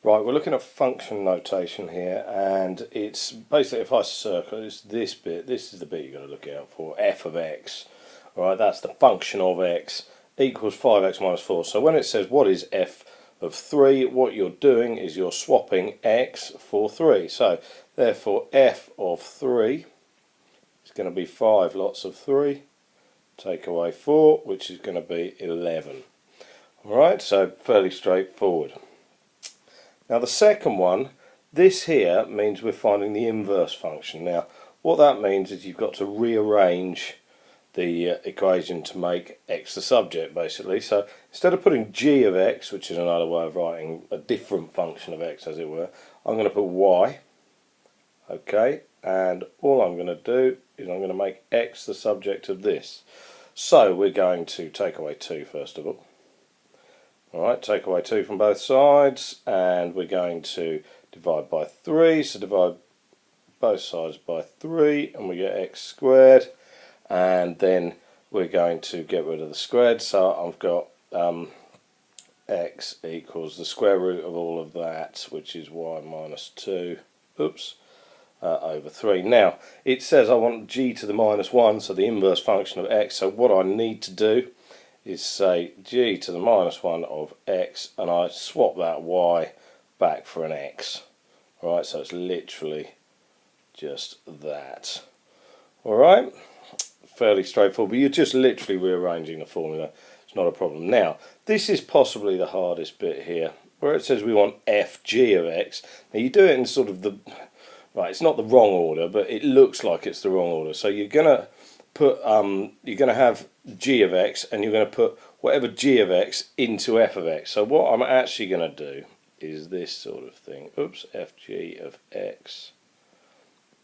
Right, we're looking at function notation here, and it's basically, if I circle, it's this bit, this is the bit you've got to look out for, f of x. Alright, that's the function of x equals 5x minus 4. So when it says what is f of 3, what you're doing is you're swapping x for 3. So therefore f of 3 is going to be 5 lots of 3, take away 4, which is going to be 11. Alright, so fairly straightforward. Now the second one, this here means we're finding the inverse function. Now what that means is you've got to rearrange the equation to make x the subject basically. So instead of putting g of x, which is another way of writing a different function of x as it were, I'm going to put y. Okay, and all I'm going to do is I'm going to make x the subject of this. So we're going to take away 2 first of all. Alright, take away 2 from both sides, and we're going to divide by 3, so divide both sides by 3 and we get x squared, and then we're going to get rid of the squared, so I've got x equals the square root of all of that, which is y minus 2, over 3. Now it says I want g to the minus 1, so the inverse function of x, so what I need to do is say g to the minus 1 of x, and I swap that y back for an x. Alright, so it's literally just that. Alright, fairly straightforward, but you're just literally rearranging the formula. It's not a problem. Now, this is possibly the hardest bit here, where it says we want fg of x. Now you do it in sort of the, right, it's not the wrong order, but it looks like it's the wrong order. So you're going to put, you're going to have g of x, and you're going to put whatever g of x into f of x. So what I'm actually going to do is this sort of thing. Fg of x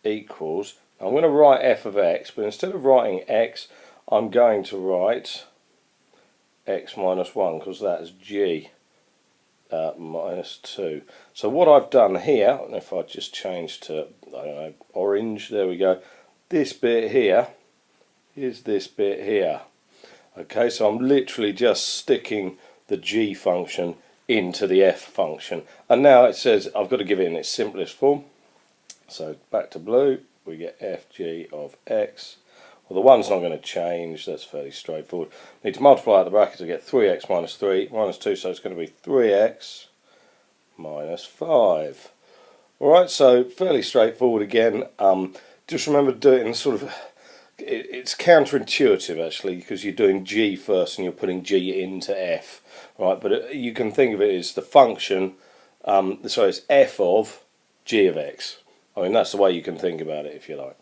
equals, I'm going to write f of x, but instead of writing x, I'm going to write x minus 1, because that's g minus 2. So what I've done here, and if I just change to, I don't know, orange, there we go, this bit here is this bit here. Okay, so I'm literally just sticking the g function into the f function, and now it says I've got to give it in its simplest form. So back to blue, we get fg of x. Well, the one's not going to change, that's fairly straightforward. Need to multiply out the brackets to get 3x minus 3 minus 2, so it's going to be 3x minus 5. Alright, so fairly straightforward again. Just remember to do it in sort of, it's counterintuitive actually, because you're doing g first and you're putting g into f, right? But you can think of it as the function, sorry, it's f of g of x. I mean, that's the way you can think about it if you like.